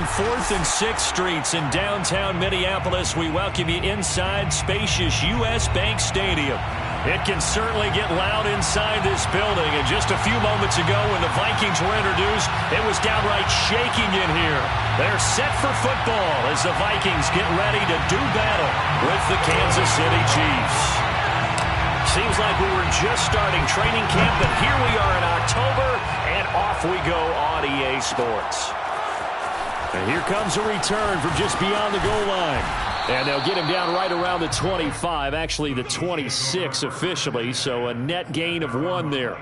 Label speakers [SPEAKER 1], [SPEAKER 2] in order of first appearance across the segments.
[SPEAKER 1] 4th and 6th Streets in downtown Minneapolis. We welcome you inside spacious U.S. Bank Stadium. It can certainly get loud inside this building. And just a few moments ago when the Vikings were introduced, it was downright shaking in here. They're set for football as the Vikings get ready to do battle with the Kansas City Chiefs. Seems like we were just starting training camp, but here we are in October, and off we go on EA Sports. And here comes a return from just beyond the goal line. And they'll get him down right around the 25, actually the 26 officially, so a net gain of 1 there.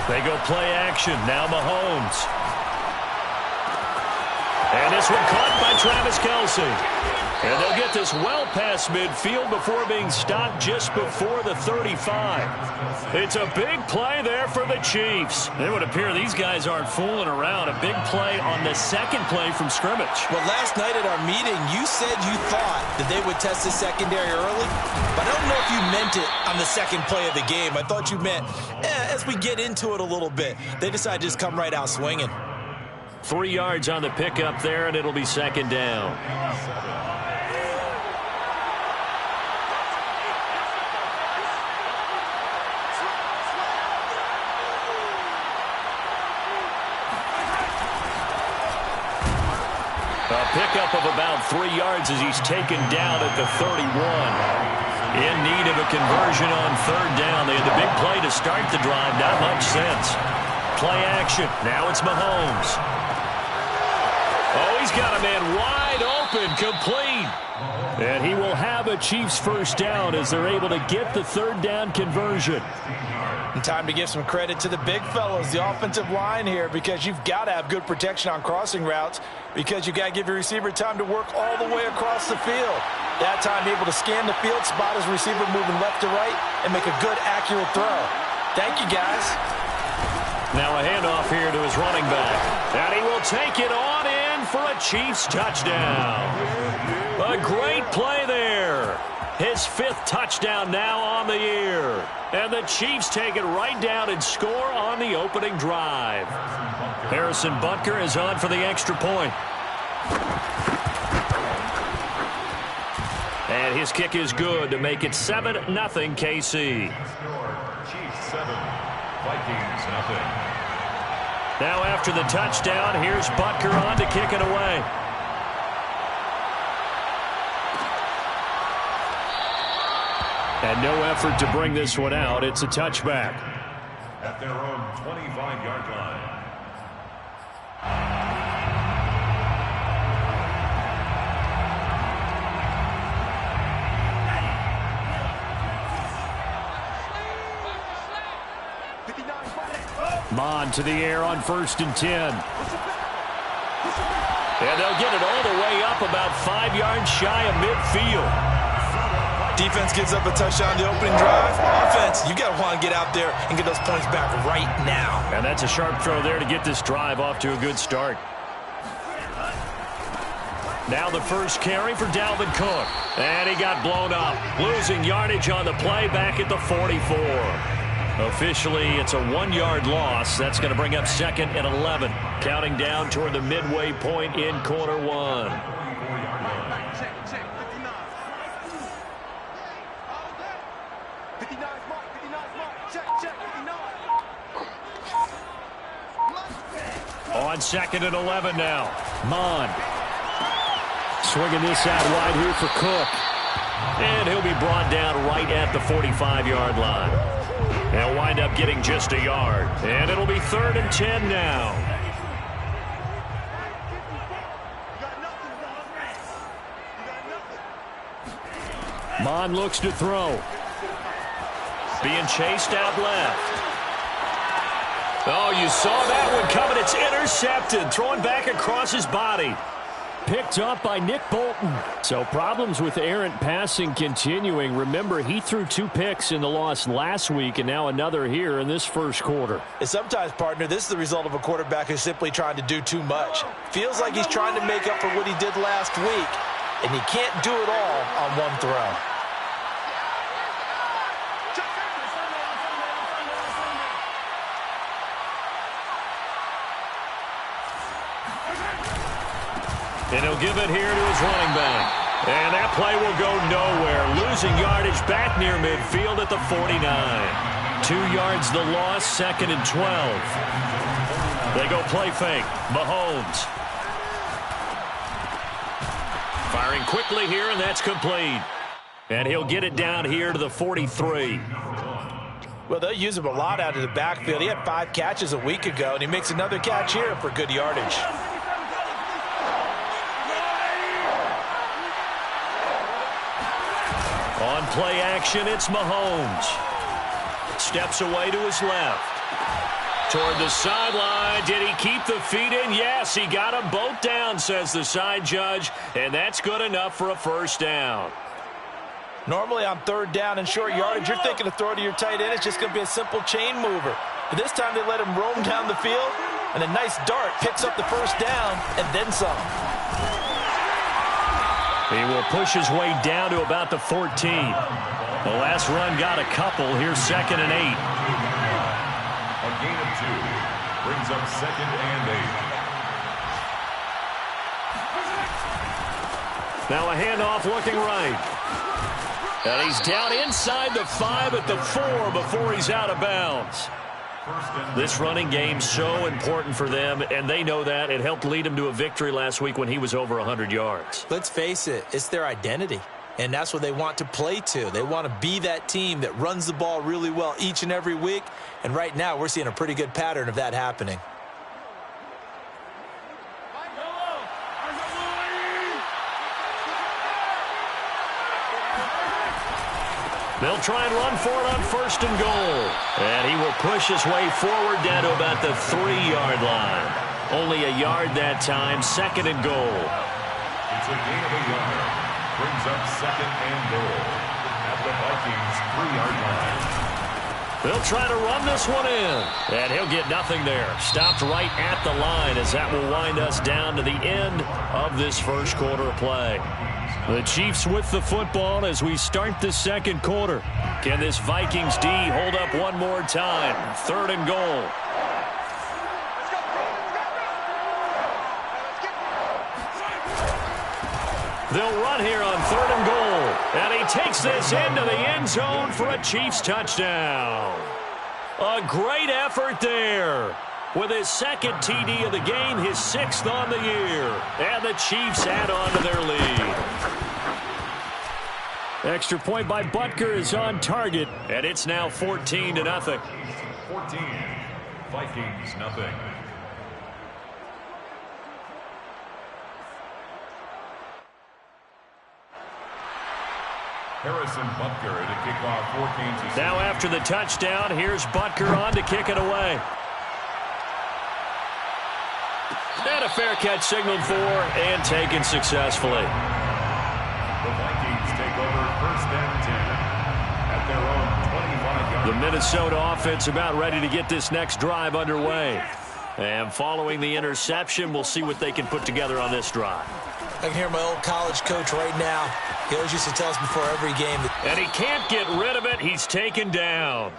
[SPEAKER 1] They go play action. Now Mahomes. And this one caught by Travis Kelce. And they'll get this well past midfield before being stopped just before the 35. It's a big play there for the Chiefs. It would appear these guys aren't fooling around. A big play on the second play from scrimmage.
[SPEAKER 2] Well, last night at our meeting, you said you thought that they would test the secondary early, but I don't know if you meant it on the second play of the game. I thought you meant, as we get into it a little bit, they decided to just come right out swinging.
[SPEAKER 1] 3 yards on the pickup there, and it'll be second down. A pickup of about 3 yards as he's taken down at the 31. In need of a conversion on third down. They had the big play to start the drive. Not much sense. Play action. Now it's Mahomes. Oh, he's got a man wide open, complete. And he will have a Chiefs first down as they're able to get the third down conversion.
[SPEAKER 2] And time to give some credit to the big fellas, the offensive line here, because you've got to have good protection on crossing routes, because you've got to give your receiver time to work all the way across the field. That time, be able to scan the field, spot his receiver moving left to right, and make a good, accurate throw. Thank you, guys.
[SPEAKER 1] Now a handoff here to his running back. And he will take it on in for a Chiefs touchdown. A great play there. His 5th touchdown now on the year. And the Chiefs take it right down and score on the opening drive. Harrison Butker is on for the extra point. And his kick is good to make it 7-0 KC.
[SPEAKER 3] Chiefs 7, Vikings 0.
[SPEAKER 1] Now after the touchdown, here's Butker on to kick it away. And no effort to bring this one out. It's a touchback.
[SPEAKER 3] At their own 25-yard line.
[SPEAKER 1] Mon to the air on 1st and 10. And they'll get it all the way up about 5 yards shy of midfield.
[SPEAKER 2] Defense gives up a touchdown the opening drive. Offense, you got to want to get out there and get those points back right now.
[SPEAKER 1] And that's a sharp throw there to get this drive off to a good start. Now the first carry for Dalvin Cook. And he got blown up. Losing yardage on the play back at the 44. Officially, it's a 1-yard loss. That's going to bring up 2nd and 11. Counting down toward the midway point in quarter 1. On 2nd and 11 now. Mon. Swinging this out wide here for Cook. And he'll be brought down right at the 45-yard line. They'll wind up getting just a yard. And it'll be 3rd and 10 now. Mon looks to throw. Being chased out left. Oh, you saw that one coming. It's intercepted. Throwing back across his body. picked up by Nick Bolton. So problems with errant passing continuing. Remember, he threw 2 picks in the loss last week and now another here in this first quarter.
[SPEAKER 2] And sometimes, partner, this is the result of a quarterback who's simply trying to do too much. Feels like he's trying to make up for what he did last week, and he can't do it all on one throw.
[SPEAKER 1] And he'll give it here to his running back. And that play will go nowhere. Losing yardage back near midfield at the 49. 2 yards the loss, 2nd and 12. They go play fake. Mahomes. Firing quickly here, and that's complete. And he'll get it down here to the 43.
[SPEAKER 2] Well, they'll use him a lot out of the backfield. He had 5 catches a week ago, and he makes another catch here for good yardage.
[SPEAKER 1] On play action, it's Mahomes. Steps away to his left. Toward the sideline. Did he keep the feet in? Yes, he got them both down, says the side judge. And that's good enough for a first down.
[SPEAKER 2] Normally on 3rd down and short yardage, you're thinking to throw to your tight end. It's just going to be a simple chain mover. But this time they let him roam down the field. And a nice dart picks up the first down and then some.
[SPEAKER 1] He will push his way down to about the 14. The last run got a couple. Here's 2nd and 8.
[SPEAKER 3] A gain of 2 brings up 2nd and 8.
[SPEAKER 1] Now a handoff looking right. And he's down inside the 5 at the 4 before he's out of bounds. This running game so important for them, and they know that. It helped lead him to a victory last week when he was over 100 yards.
[SPEAKER 2] Let's face it, it's their identity, and that's what they want to play to. They want to be that team that runs the ball really well each and every week, and right now we're seeing a pretty good pattern of that happening.
[SPEAKER 1] They'll try and run for it on 1st and goal. And he will push his way forward down to about the 3-yard line. Only a yard that time, 2nd and goal.
[SPEAKER 3] It's a gain of a yard. Brings up 2nd and goal at the Vikings 3-yard line.
[SPEAKER 1] They'll try to run this one in. And he'll get nothing there. Stopped right at the line as that will wind us down to the end of this first quarter of play. The Chiefs with the football as we start the second quarter. Can this Vikings D hold up one more time? 3rd and goal. They'll run here on 3rd and goal. And he takes this into the end zone for a Chiefs touchdown. A great effort there. With his 2nd TD of the game, his 6th on the year. And the Chiefs add on to their lead. Extra point by Butker is on target. And it's now 14-0.
[SPEAKER 3] 14. Vikings nothing. Harrison Butker to kick off for Kansas City.
[SPEAKER 1] Now after the touchdown, here's Butker on to kick it away. And a fair catch signaled for and taken successfully.
[SPEAKER 3] The Vikings take over 1st and 10 at their own 25-yard line.
[SPEAKER 1] The Minnesota offense about ready to get this next drive underway. And following the interception, we'll see what they can put together on this drive.
[SPEAKER 2] I can hear my old college coach right now. He always used to tell us before every game.
[SPEAKER 1] And he can't get rid of it. He's taken down.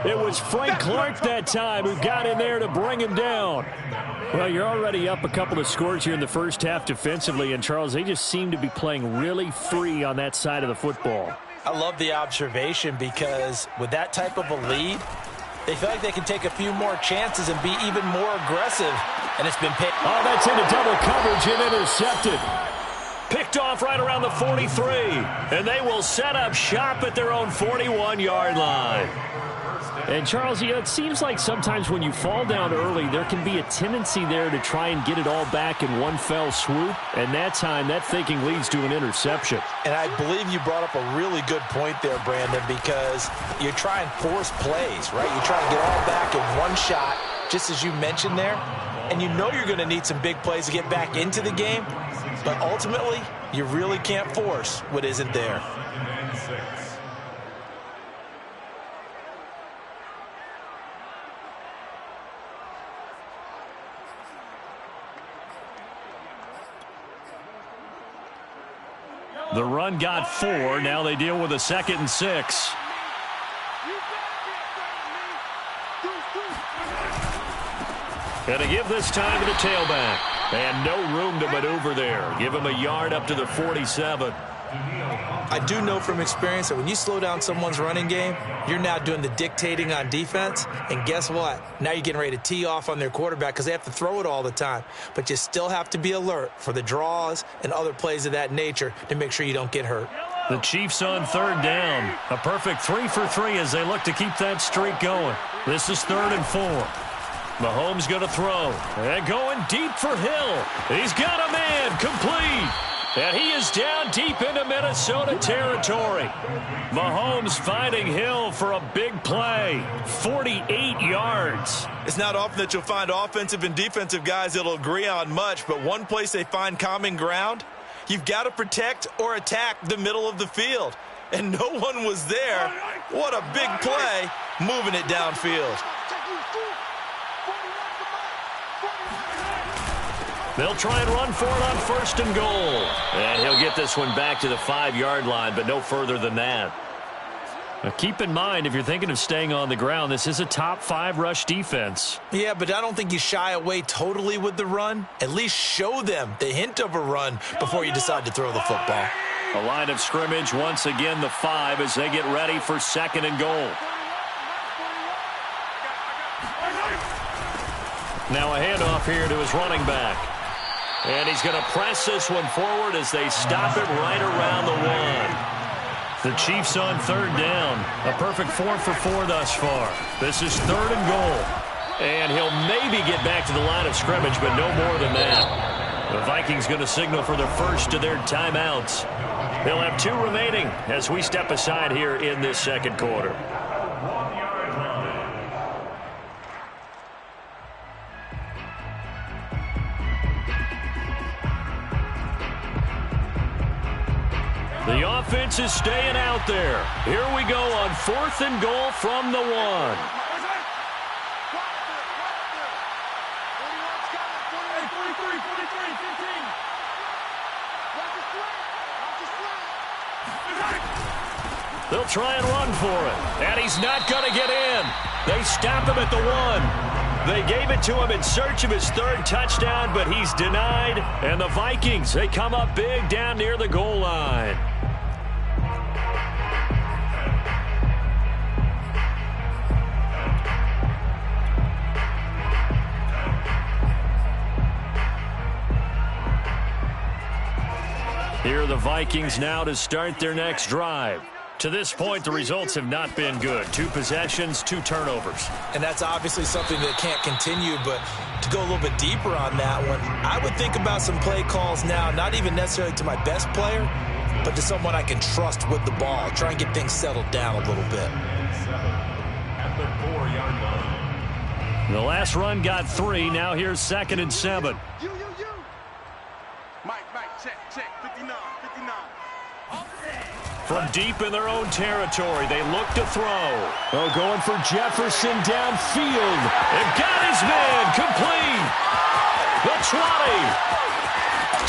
[SPEAKER 1] It was Frank Clark that time who got in there to bring him down. Well, you're already up a couple of scores here in the first half defensively, and Charles, they just seem to be playing really free on that side of the football.
[SPEAKER 2] I love the observation because with that type of a lead, they feel like they can take a few more chances and be even more aggressive, and it's been picked.
[SPEAKER 1] Oh, that's into double coverage and intercepted. Picked off right around the 43, and they will set up shop at their own 41-yard line. And, Charles, you know, it seems like sometimes when you fall down early, there can be a tendency there to try and get it all back in one fell swoop. And that time, that thinking leads to an interception.
[SPEAKER 2] And I believe you brought up a really good point there, Brandon, because you try and force plays, right? You try to get all back in one shot, just as you mentioned there. and you know you're going to need some big plays to get back into the game, but ultimately, you really can't force what isn't there.
[SPEAKER 1] The run got 4. Now they deal with a 2nd and 6. And to give this time to the tailback. And no room to maneuver there. Give him a yard up to the 47.
[SPEAKER 2] I do know from experience that when you slow down someone's running game, you're now doing the dictating on defense. And guess what? Now you're getting ready to tee off on their quarterback because they have to throw it all the time. But you still have to be alert for the draws and other plays of that nature to make sure you don't get hurt.
[SPEAKER 1] The Chiefs on 3rd down. A perfect 3 for 3 as they look to keep that streak going. This is 3rd and 4. Mahomes going to throw. And going deep for Hill. He's got a man complete. And he is down deep into Minnesota territory. Mahomes finding Hill for a big play. 48 yards.
[SPEAKER 2] It's not often that you'll find offensive and defensive guys that'll agree on much, but one place they find common ground, you've got to protect or attack the middle of the field. And no one was there. What a big play, moving it downfield.
[SPEAKER 1] They'll try and run for it on 1st and goal. And he'll get this one back to the 5-yard line, but no further than that. Now keep in mind, if you're thinking of staying on the ground, this is a top 5 rush defense.
[SPEAKER 2] Yeah, but I don't think you shy away totally with the run. At least show them the hint of a run before you decide to throw the football.
[SPEAKER 1] A line of scrimmage, once again the 5 as they get ready for 2nd and goal. Now a handoff here to his running back. And he's going to press this one forward as they stop it right around the 1. The Chiefs on 3rd down. A perfect 4 for 4 thus far. This is 3rd and goal. And he'll maybe get back to the line of scrimmage, but no more than that. The Vikings going to signal for the first of their timeouts. They'll have 2 remaining as we step aside here in this 2nd quarter. The offense is staying out there. Here we go on 4th and goal from the 1. They'll try and run for it. And he's not going to get in. They stop him at the 1. They gave it to him in search of his 3rd touchdown, but he's denied. And the Vikings, they come up big down near the goal line. Here are the Vikings now to start their next drive. To this point, the results have not been good. 2 possessions, 2 turnovers.
[SPEAKER 2] And that's obviously something that can't continue, but to go a little bit deeper on that one, I would think about some play calls now, not even necessarily to my best player, but to someone I can trust with the ball. Try and get things settled down a little bit.
[SPEAKER 3] At the 4-yard line.
[SPEAKER 1] The last run got 3. Now here's 2nd and 7.
[SPEAKER 4] Check, 59.
[SPEAKER 1] From deep in their own territory, they look to throw. Oh, going for Jefferson downfield. And got his man complete. The 20.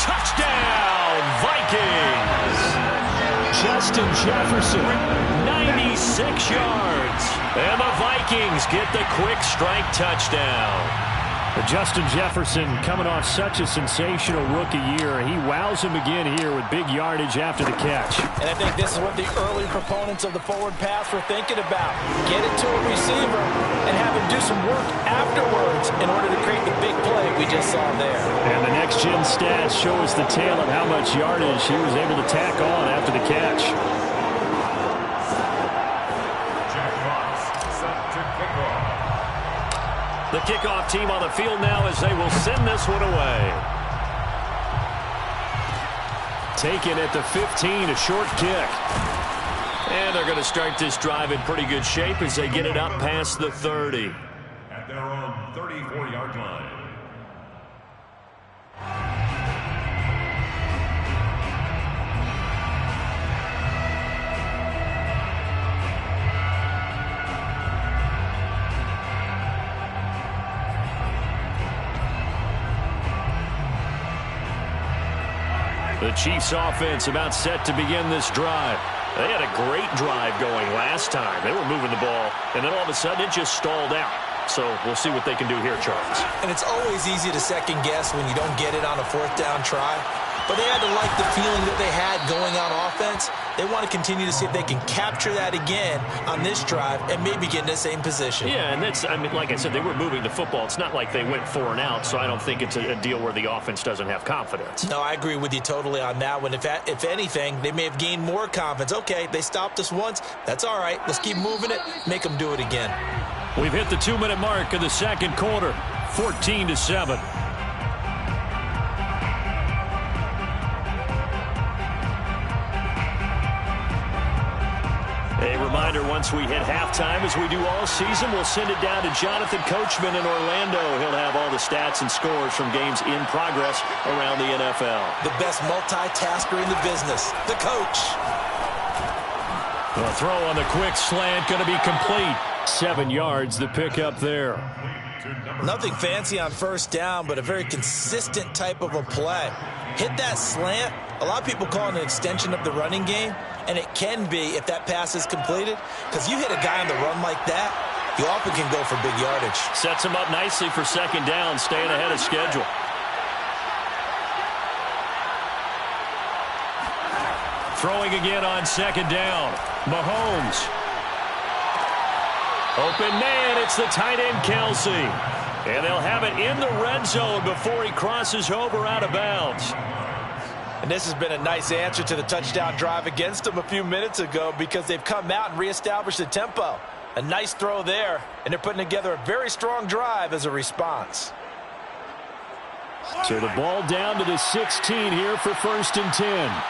[SPEAKER 1] Touchdown, Vikings. Justin Jefferson, 96 yards. And the Vikings get the quick strike touchdown. Justin Jefferson coming off such a sensational rookie year. He wows him again here with big yardage after the catch.
[SPEAKER 2] And I think this is what the early proponents of the forward pass were thinking about. Get it to a receiver and have him do some work afterwards in order to create the big play we just saw there.
[SPEAKER 1] And the next-gen stats show us the tale of how much yardage he was able to tack on after the catch. The kickoff team on the field now as they will send this one away. Taken at the 15, a short kick. And they're going to start this drive in pretty good shape as they get it up past the 30.
[SPEAKER 3] At their own 34-yard line.
[SPEAKER 1] The Chiefs offense about set to begin this drive. They had a great drive going last time. They were moving the ball, and then all of a sudden it just stalled out. So we'll see what they can do here, Charles.
[SPEAKER 2] And it's always easy to second guess when you don't get it on a fourth down try. But they had to like the feeling that they had going on offense. They want to continue to see if they can capture that again on this drive and maybe get in the same position. Yeah, and that's, I mean, like I said, they were moving the football. It's not like they went 4 and out, so I don't think it's a deal where the offense doesn't have confidence. No, I agree with you totally on that one. If anything, they may have gained more confidence. Okay, they stopped us once. That's all right. Let's keep moving it. Make them do it again.
[SPEAKER 1] We've hit the 2-minute mark of the second quarter, 14-7. A reminder, once we hit halftime, as we do all season, we'll send it down to Jonathan Coachman in Orlando. He'll have all the stats and scores from games in progress around the NFL.
[SPEAKER 2] The best multitasker in the business, the coach.
[SPEAKER 1] The throw on the quick slant going to be complete. 7 yards, the pickup there.
[SPEAKER 2] Nothing fancy on first down, but a very consistent type of a play. Hit that slant. A lot of people call it an extension of the running game, and it can be if that pass is completed, because you hit a guy on the run like that, you often can go for big yardage.
[SPEAKER 1] Sets him up nicely for second down, staying ahead of schedule. Throwing again on second down. Mahomes. Open man, it's the tight end Kelsey. And they'll have it in the red zone before he crosses over out of bounds.
[SPEAKER 2] And this has been a nice answer to the touchdown drive against them a few minutes ago, because they've come out and reestablished the tempo. A nice throw there, and they're putting together a very strong drive as a response.
[SPEAKER 1] So the ball down to the 16 here for 1st and 10.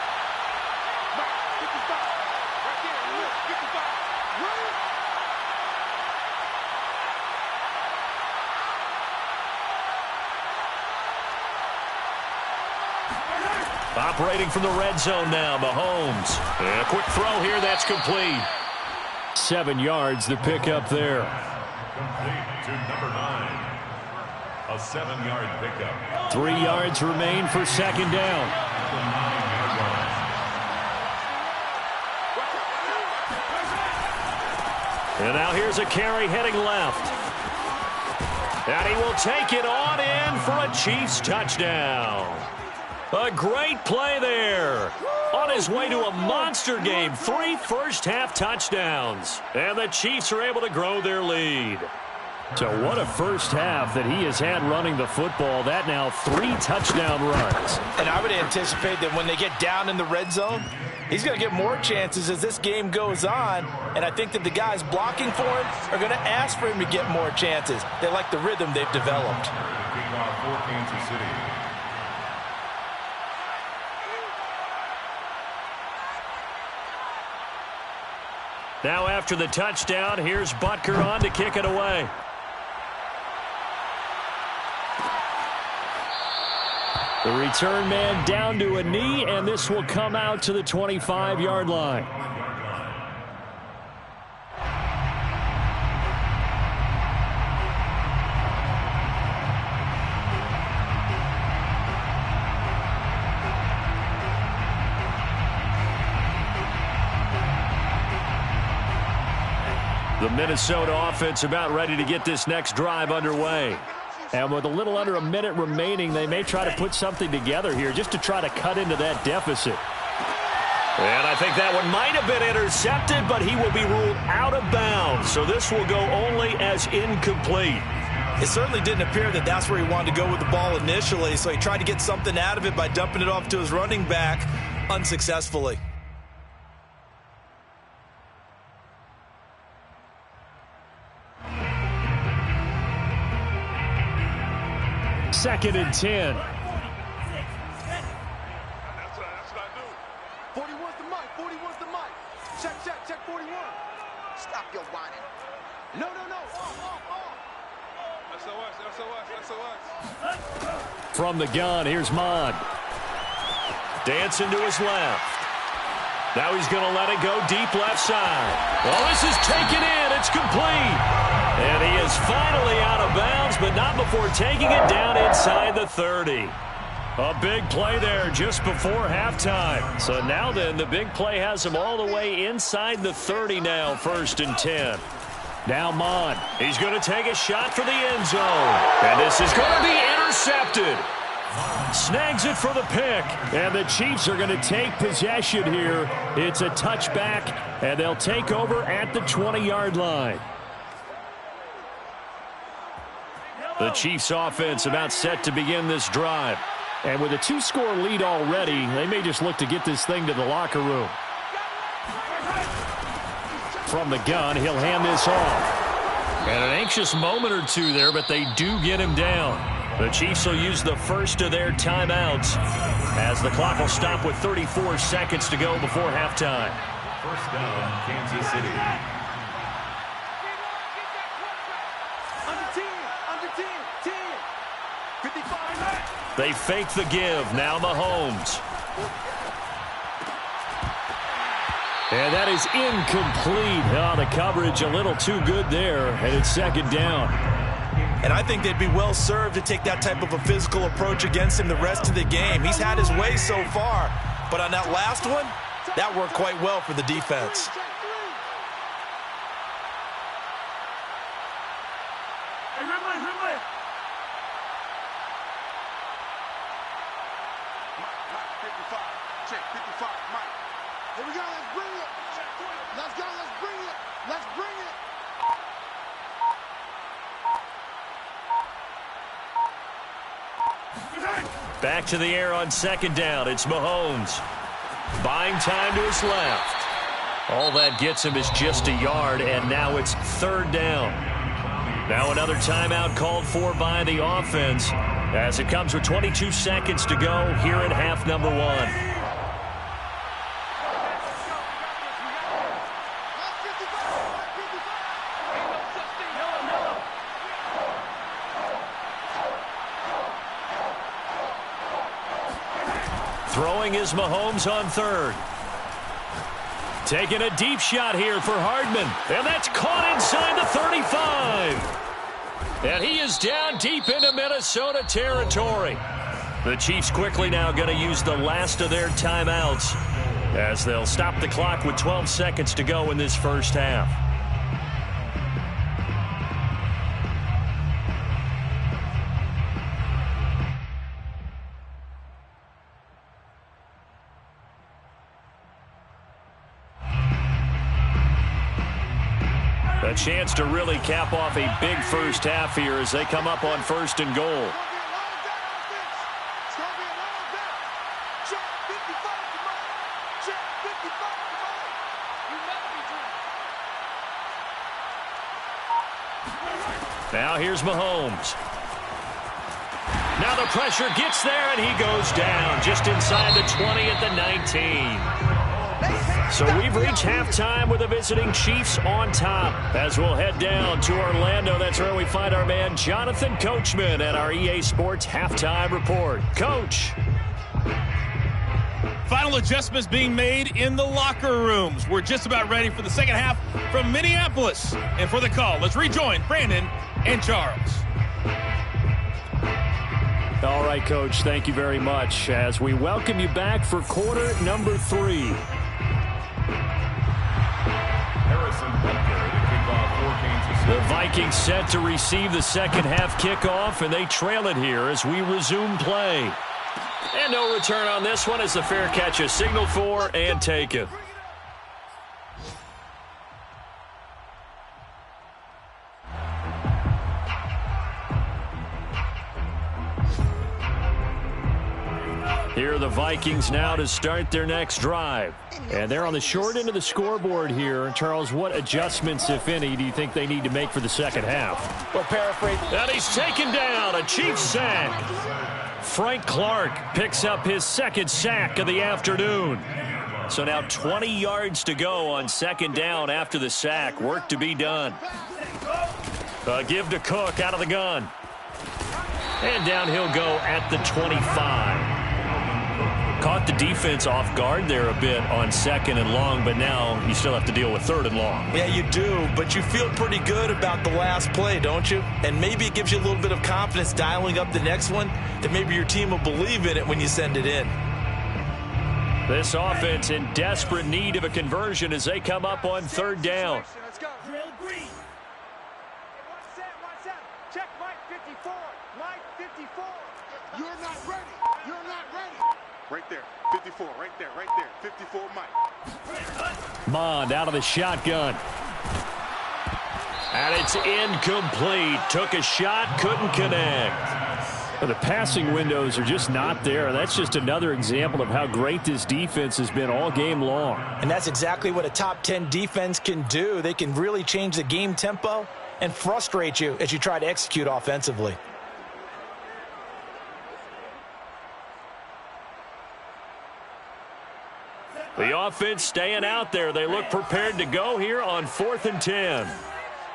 [SPEAKER 1] Operating from the red zone now, Mahomes. And a quick throw here, that's complete. 7 yards, the pickup there.
[SPEAKER 3] Complete to number 9. A 7-yard pickup.
[SPEAKER 1] 3 yards remain for second down.
[SPEAKER 3] The 9-yard line.
[SPEAKER 1] And now here's a carry heading left. And he will take it on in for a Chiefs touchdown. A great play there. On his way to a monster game, 3 first-half touchdowns. And the Chiefs are able to grow their lead. So what a first half that he has had running the football. That now 3 touchdown runs.
[SPEAKER 2] And I would anticipate that when they get down in the red zone, he's going to get more chances as this game goes on. And I think that the guys blocking for him are going to ask for him to get more chances. They like the rhythm they've developed.
[SPEAKER 3] Kickoff for Kansas City.
[SPEAKER 1] Now after the touchdown, here's Butker on to kick it away. The return man down to a knee, and this will come out to the 25-yard line. The Minnesota offense about ready to get this next drive underway. And with a little under a minute remaining, they may try to put something together here just to try to cut into that deficit. And I think that one might have been intercepted, but he will be ruled out of bounds. So this will go only as incomplete.
[SPEAKER 2] It certainly didn't appear that that's where he wanted to go with the ball initially, so he tried to get something out of it by dumping it off to his running back unsuccessfully.
[SPEAKER 1] Second and 10.
[SPEAKER 4] That's what I do. 41's the mic. 41's the mic. Check 41. Stop your whining. No. SOS.
[SPEAKER 1] From the gun, here's Mod. Dancing to his left. Now he's going to let it go deep left side. Well, this is taken in. It's complete. And he is finally out of bounds, but not before taking it down inside the 30. A big play there just before halftime. So now then, the big play has him all the way inside the 30 now, 1st and 10. Now Mon. He's going to take a shot for the end zone. And this is going to be intercepted. Snags it for the pick. And the Chiefs are going to take possession here. It's a touchback, and they'll take over at the 20-yard line. The Chiefs offense about set to begin this drive. And with a 2-score lead already, they may just look to get this thing to the locker room. From the gun, he'll hand this off. And an anxious moment or two there, but they do get him down. The Chiefs will use the first of their timeouts as the clock will stop with 34 seconds to go before halftime.
[SPEAKER 3] First down, Kansas City.
[SPEAKER 1] They fake the give. Now Mahomes. And that is incomplete. Oh, the coverage a little too good there, and it's 2nd down.
[SPEAKER 2] And I think they'd be well served to take that type of a physical approach against him the rest of the game. He's had his way so far, but on that last one, that worked quite well for the defense.
[SPEAKER 1] Back to the air on 2nd down. It's Mahomes. Buying time to his left. All that gets him is just a yard, and now it's 3rd down. Now another timeout called for by the offense as it comes with 22 seconds to go here in half number 1. Throwing is Mahomes on 3rd. Taking a deep shot here for Hardman. And that's caught inside the 35. And he is down deep into Minnesota territory. The Chiefs quickly now going to use the last of their timeouts as they'll stop the clock with 12 seconds to go in this first half. A chance to really cap off a big first half here as they come up on 1st and goal. Now here's Mahomes. Now the pressure gets there, and he goes down just inside the 20 at the 19. So we've reached halftime with the visiting Chiefs on top. As we'll head down to Orlando, that's where we find our man Jonathan Coachman at our EA Sports Halftime Report. Coach.
[SPEAKER 5] Final adjustments being made in the locker rooms. We're just about ready for the second half from Minneapolis. And for the call, let's rejoin Brandon and Charles.
[SPEAKER 1] All right, Coach, thank you very much as we welcome you back for quarter number 3. The Vikings set to receive the second half kickoff, and they trail it here as we resume play. And no return on this one as the fair catch is signaled for and taken. Here are the Vikings now to start their next drive. And they're on the short end of the scoreboard here. Charles, what adjustments, if any, do you think they need to make for the second half?
[SPEAKER 2] Well, paraphrase.
[SPEAKER 1] And he's taken down, a Chiefs sack. Frank Clark picks up his 2nd sack of the afternoon. So now 20 yards to go on 2nd down after the sack. Work to be done. Give to Cook out of the gun. And down he'll go at the 25. Caught the defense off guard there a bit on second and long, but now you still have to deal with third and long.
[SPEAKER 2] Yeah, you do, but you feel pretty good about the last play, don't you? And maybe it gives you a little bit of confidence dialing up the next one that maybe your team will believe in it when you send it in.
[SPEAKER 1] This offense in desperate need of a conversion as they come up on third down.
[SPEAKER 4] Let's go. Drill green. One set. Check Mike 54. Mike 54. You're not ready. You're not ready. Right there. 54. Right there. 54 Mike.
[SPEAKER 1] Mond out of the shotgun. And it's incomplete. Took a shot, couldn't connect. Well, the passing windows are just not there. That's just another example of how great this defense has been all game long.
[SPEAKER 2] And that's exactly what a top 10 defense can do. They can really change the game tempo and frustrate you as you try to execute offensively.
[SPEAKER 1] The offense staying out there. They look prepared to go here on 4th and 10.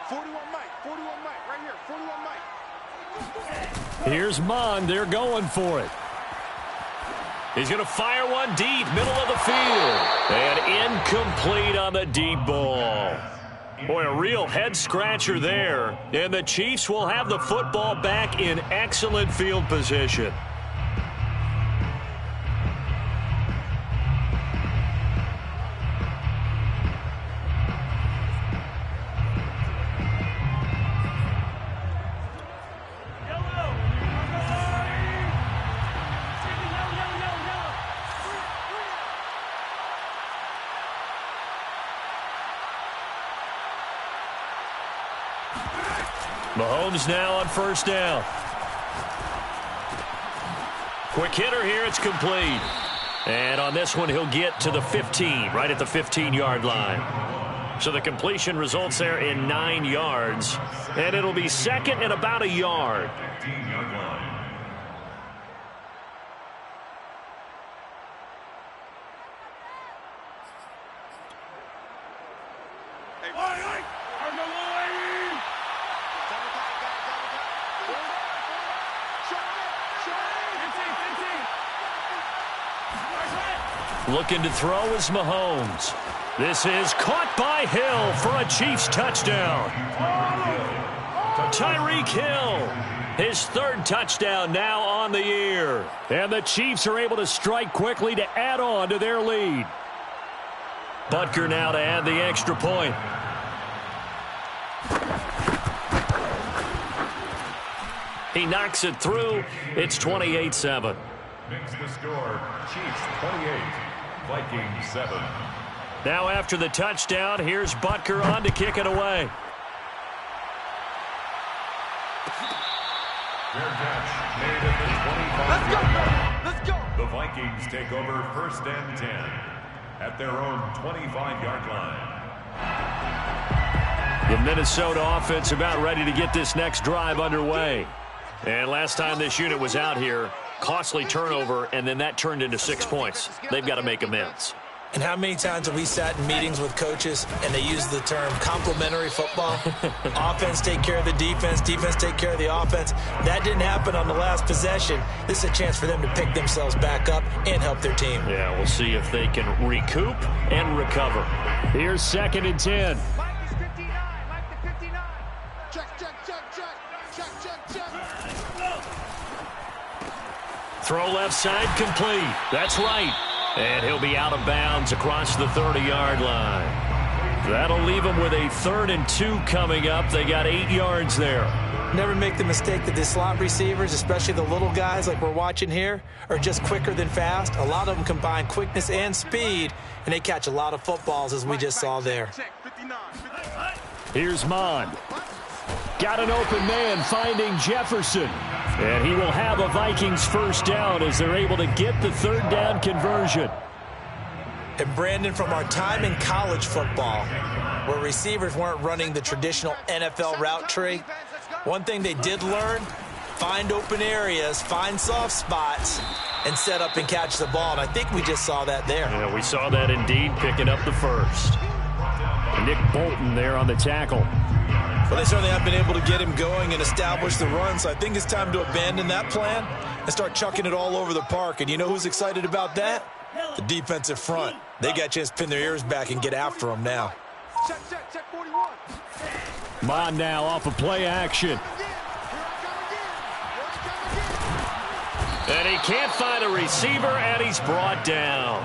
[SPEAKER 4] 41 Mike, right here, 41 Mike.
[SPEAKER 1] Here's Mond. They're going for it. He's going to fire one deep, middle of the field. And incomplete on the deep ball. Boy, a real head-scratcher there. And the Chiefs will have the football back in excellent field position. Mahomes now on first down. Quick hitter here. It's complete. And on this one, he'll get to the 15, right at the 15-yard line. So the completion results there in 9 yards. And it'll be second and about a yard.
[SPEAKER 3] 15-yard line.
[SPEAKER 1] Looking to throw is Mahomes. This is caught by Hill for a Chiefs touchdown. Tyreek Hill, his 3rd touchdown now on the year. And the Chiefs are able to strike quickly to add on to their lead. Butker now to add the extra point. He knocks it through. It's 28-7.
[SPEAKER 3] Makes the score. Chiefs 28, Vikings 7.
[SPEAKER 1] Now after the touchdown, here's Butker on to kick it away.
[SPEAKER 3] Fair catch made at the 25-yard line.
[SPEAKER 4] Let's go.
[SPEAKER 3] The Vikings take over 1st and 10 at their own 25-yard line.
[SPEAKER 1] The Minnesota offense about ready to get this next drive underway. And last time this unit was out here, costly turnover, and then that turned into 6 points. They've got to make amends.
[SPEAKER 2] And how many times have we sat in meetings with coaches and they use the term complementary football? Offense take care of the defense, defense take care of the offense. That didn't happen on the last possession. This is a chance for them to pick themselves back up and help their team.
[SPEAKER 1] Yeah, we'll see if they can recoup and recover. Here's 2nd and 10.
[SPEAKER 4] Mike is 59. Mike the 59. Check.
[SPEAKER 1] Throw left side complete. That's right. And he'll be out of bounds across the 30-yard line. That'll leave them with a 3rd and 2 coming up. They got 8 yards there.
[SPEAKER 2] Never make the mistake that the slot receivers, especially the little guys like we're watching here, are just quicker than fast. A lot of them combine quickness and speed, and they catch a lot of footballs, as we just saw there.
[SPEAKER 1] Here's Mond. Got an open man finding Jefferson. And he will have a Vikings first down as they're able to get the 3rd down conversion.
[SPEAKER 2] And Brandon, from our time in college football, where receivers weren't running the traditional NFL route tree, one thing they did learn, find open areas, find soft spots, and set up and catch the ball. And I think we just saw that there.
[SPEAKER 1] Yeah, we saw that indeed, picking up the first. Nick Bolton there on the tackle.
[SPEAKER 2] Well, they certainly have been able to get him going and establish the run, so I think it's time to abandon that plan and start chucking it all over the park. And you know who's excited about that? The defensive front. They got a chance to pin their ears back and get after him now.
[SPEAKER 4] Check 41.
[SPEAKER 1] Bond now off of play action. And he can't find a receiver, and he's brought down.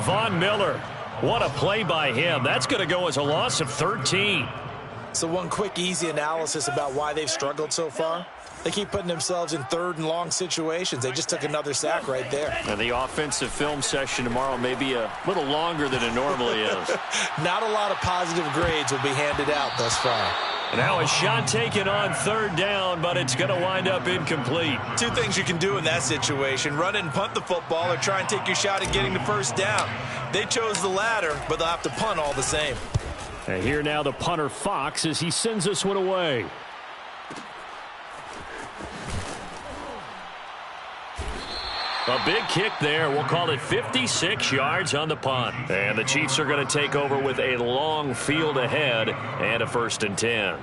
[SPEAKER 1] Von Miller, what a play by him. That's going to go as a loss of 13.
[SPEAKER 2] So one quick, easy analysis about why they've struggled so far. They keep putting themselves in third and long situations. They just took another sack right there.
[SPEAKER 1] And the offensive film session tomorrow may be a little longer than it normally is.
[SPEAKER 2] Not a lot of positive grades will be handed out thus far.
[SPEAKER 1] Now a shot taken on third down, but it's going to wind up incomplete.
[SPEAKER 2] Two things you can do in that situation: run it and punt the football, or try and take your shot at getting the first down. They chose the latter, but they'll have to punt all the same.
[SPEAKER 1] And here now the punter Fox as he sends this one away. A big kick there. We'll call it 56 yards on the punt. And the Chiefs are going to take over with a long field ahead and a 1st and 10.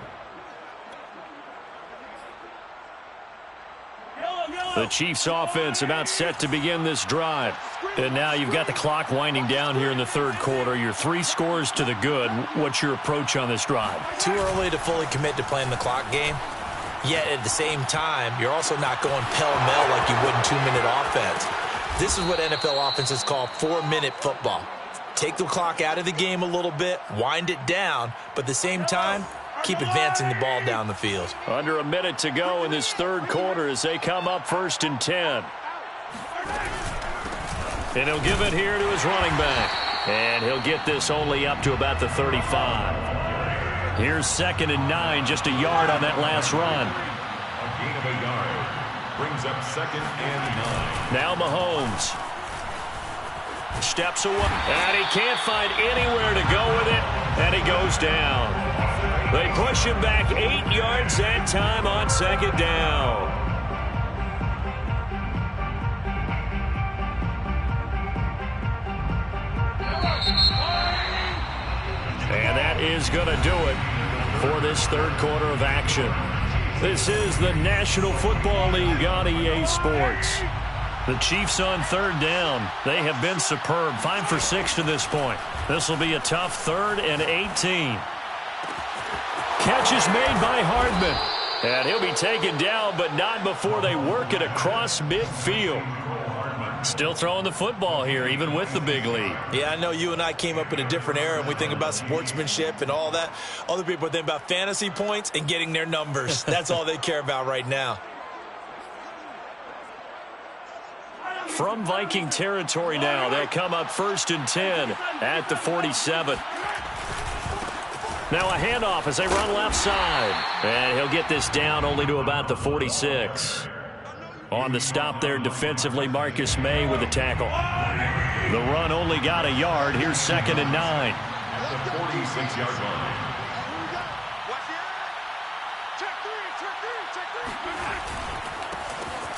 [SPEAKER 1] The Chiefs offense about set to begin this drive. And now you've got the clock winding down here in the third quarter. You're 3 scores to the good. What's your approach on this drive?
[SPEAKER 2] Too early to fully commit to playing the clock game. Yet at the same time, you're also not going pell-mell like you would in 2-minute offense. This is what NFL offenses call 4-minute football. Take the clock out of the game a little bit, wind it down, but at the same time, keep advancing the ball down the field.
[SPEAKER 1] Under a minute to go in this third quarter as they come up 1st and 10. And he'll give it here to his running back. And he'll get this only up to about the 35. Here's 2nd and 9, just a yard on that last run.
[SPEAKER 3] A gain of a yard brings up 2nd and 9.
[SPEAKER 1] Now Mahomes steps away, and he can't find anywhere to go with it, and he goes down. They push him back 8 yards that time on 2nd down. And that is going to do it for this third quarter of action. This is the National Football League on EA Sports. The Chiefs on 3rd down. They have been superb. 5 for 6 to this point. This will be a tough 3rd and 18. Catch is made by Hardman. And he'll be taken down, but not before they work it across midfield. Still throwing the football here, even with the big lead.
[SPEAKER 2] Yeah, I know you and I came up in a different era, and we think about sportsmanship and all that. Other people think about fantasy points and getting their numbers. That's all they care about right now.
[SPEAKER 1] From Viking territory now, they come up 1st and 10 at the 47. Now a handoff as they run left side. And he'll get this down only to about the 46. On the stop there defensively, Marcus May with a tackle. The run only got a yard. Here's 2nd and 9.
[SPEAKER 3] At the 46-yard line.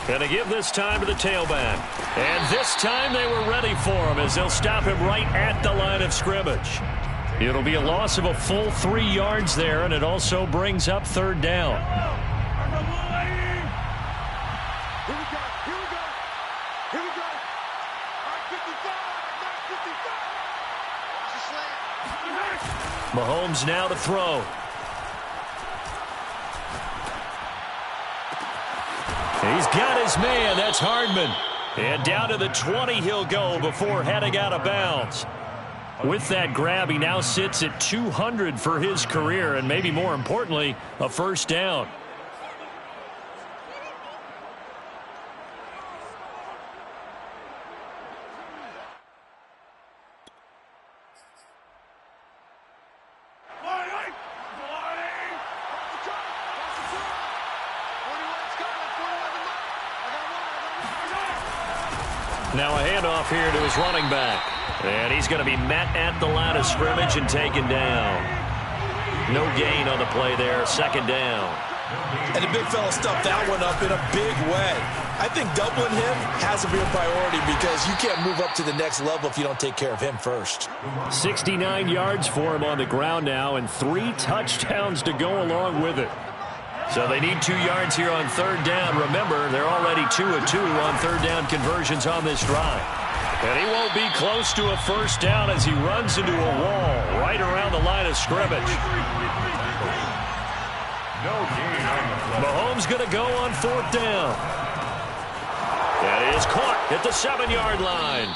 [SPEAKER 1] Going to give this time to the tailback. And this time they were ready for him as they'll stop him right at the line of scrimmage. It'll be a loss of a full 3 yards there, and it also brings up 3rd down. Mahomes now to throw. He's got his man. That's Hardman. And down to the 20 he'll go before heading out of bounds. With that grab, he now sits at 200 for his career, and maybe more importantly, a 1st down. Now a handoff here to his running back. And he's going to be met at the line of scrimmage and taken down. No gain on the play there, 2nd down.
[SPEAKER 2] And the big fella stuffed that one up in a big way. I think doubling him has to be a priority because you can't move up to the next level if you don't take care of him first.
[SPEAKER 1] 69 yards for him on the ground now and 3 touchdowns to go along with it. So they need 2 yards here on third down. Remember, they're already 2 of 2 on third down conversions on this drive. And he won't be close to a first down as he runs into a wall right around the line of scrimmage.
[SPEAKER 3] No gain on the play.
[SPEAKER 1] Mahomes going to go on fourth down. That is caught at the 7-yard line.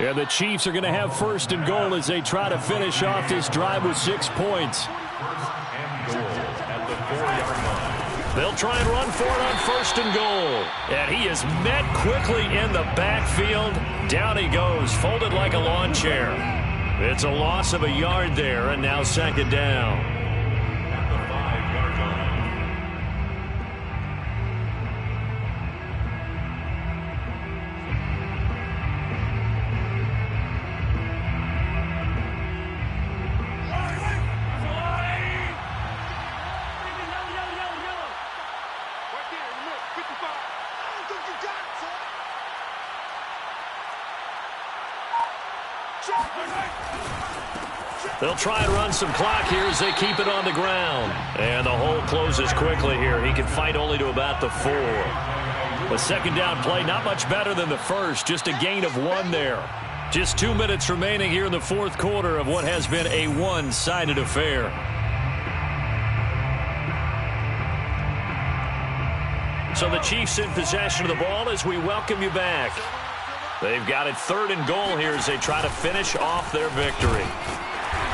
[SPEAKER 1] And the Chiefs are going to have first and goal as they try to finish off this drive with 6 points.
[SPEAKER 3] First and goal at the 4-yard line.
[SPEAKER 1] They'll try and run for it on first and goal. And he is met quickly in the backfield. Down he goes, folded like a lawn chair. It's a loss of a yard there, and now second down.
[SPEAKER 3] At the 5-yard line.
[SPEAKER 4] Right there in the middle, 55. I don't think you got it, son.
[SPEAKER 1] They'll try and run some clock here as they keep it on the ground. And the hole closes quickly here. He can fight only to about the 4. A second down play, not much better than the first. Just a gain of 1 there. Just 2 minutes remaining here in the fourth quarter of what has been a one-sided affair. So the Chiefs in possession of the ball as we welcome you back. They've got it third and goal here as they try to finish off their victory.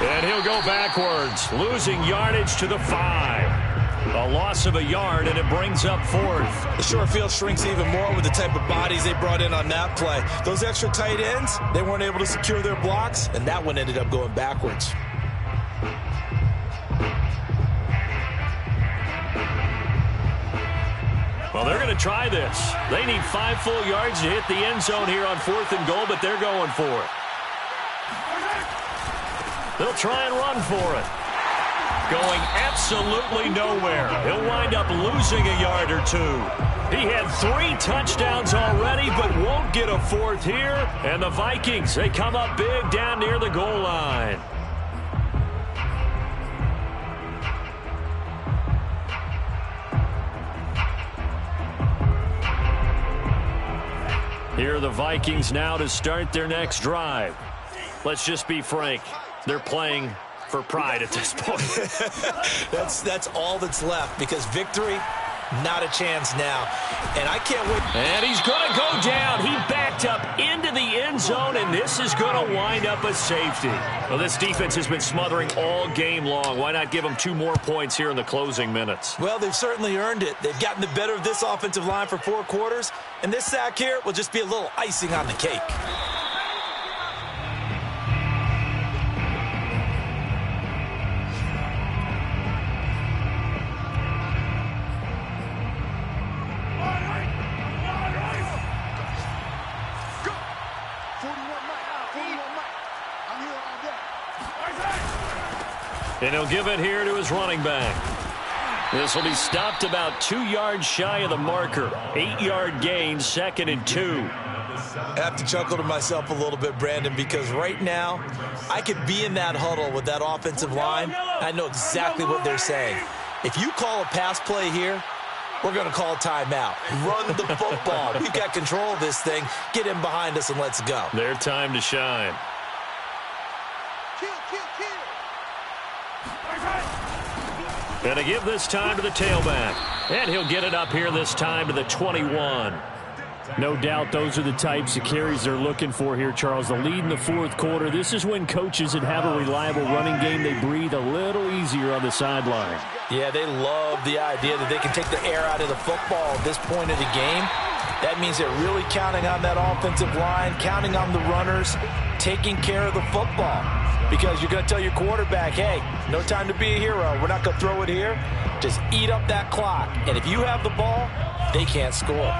[SPEAKER 1] And he'll go backwards, losing yardage to the 5. A loss of a yard, and it brings up fourth.
[SPEAKER 2] The short field shrinks even more with the type of bodies they brought in on that play. Those extra tight ends, they weren't able to secure their blocks, and that one ended up going backwards.
[SPEAKER 1] Well, they're going to try this. They need 5 full yards to hit the end zone here on fourth and goal, but they're going for it. They'll try and run for it. Going absolutely nowhere. He'll wind up losing a yard or 2. He had 3 touchdowns already, but won't get a fourth here. And the Vikings, they come up big down near the goal line. Here are the Vikings now to start their next drive. Let's just be frank. They're playing for pride at this point.
[SPEAKER 2] That's all that's left because victory, not a chance now. And I can't wait.
[SPEAKER 1] And he's going to go down. He backed up into the end zone, and this is going to wind up a safety. Well, this defense has been smothering all game long. Why not give them 2 more points here in the closing minutes?
[SPEAKER 2] Well, they've certainly earned it. They've gotten the better of this offensive line for 4 quarters, and this sack here will just be a little icing on the cake.
[SPEAKER 1] And he'll give it here to his running back. This will be stopped about 2 yards shy of the marker. 8-yard gain, 2nd and 2.
[SPEAKER 2] I have to chuckle to myself a little bit, Brandon, because right now I could be in that huddle with that offensive line. I know exactly what they're saying. If you call a pass play here, we're going to call a timeout. Run the football. We've got control of this thing. Get in behind us and let's go.
[SPEAKER 1] Their time to shine. And to give this time to the tailback. And he'll get it up here this time to the 21. No doubt those are the types of carries they're looking for here, Charles. The lead in the fourth quarter. This is when coaches that have a reliable running game, they breathe a little easier on the sideline.
[SPEAKER 2] Yeah, they love the idea that they can take the air out of the football at this point of the game. That means they're really counting on that offensive line, counting on the runners, taking care of the football. Because you're going to tell your quarterback, hey, no time to be a hero. We're not going to throw it here. Just eat up that clock. And if you have the ball, they can't score.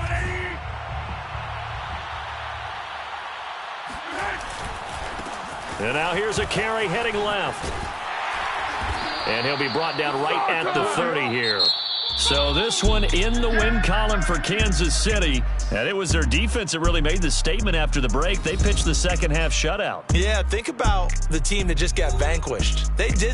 [SPEAKER 1] And now here's a carry heading left. And he'll be brought down right at the 30 here. So this one in the win column for Kansas City. And it was their defense that really made the statement after the break. They pitched the second half shutout.
[SPEAKER 2] Yeah, think about the team that just got vanquished. They did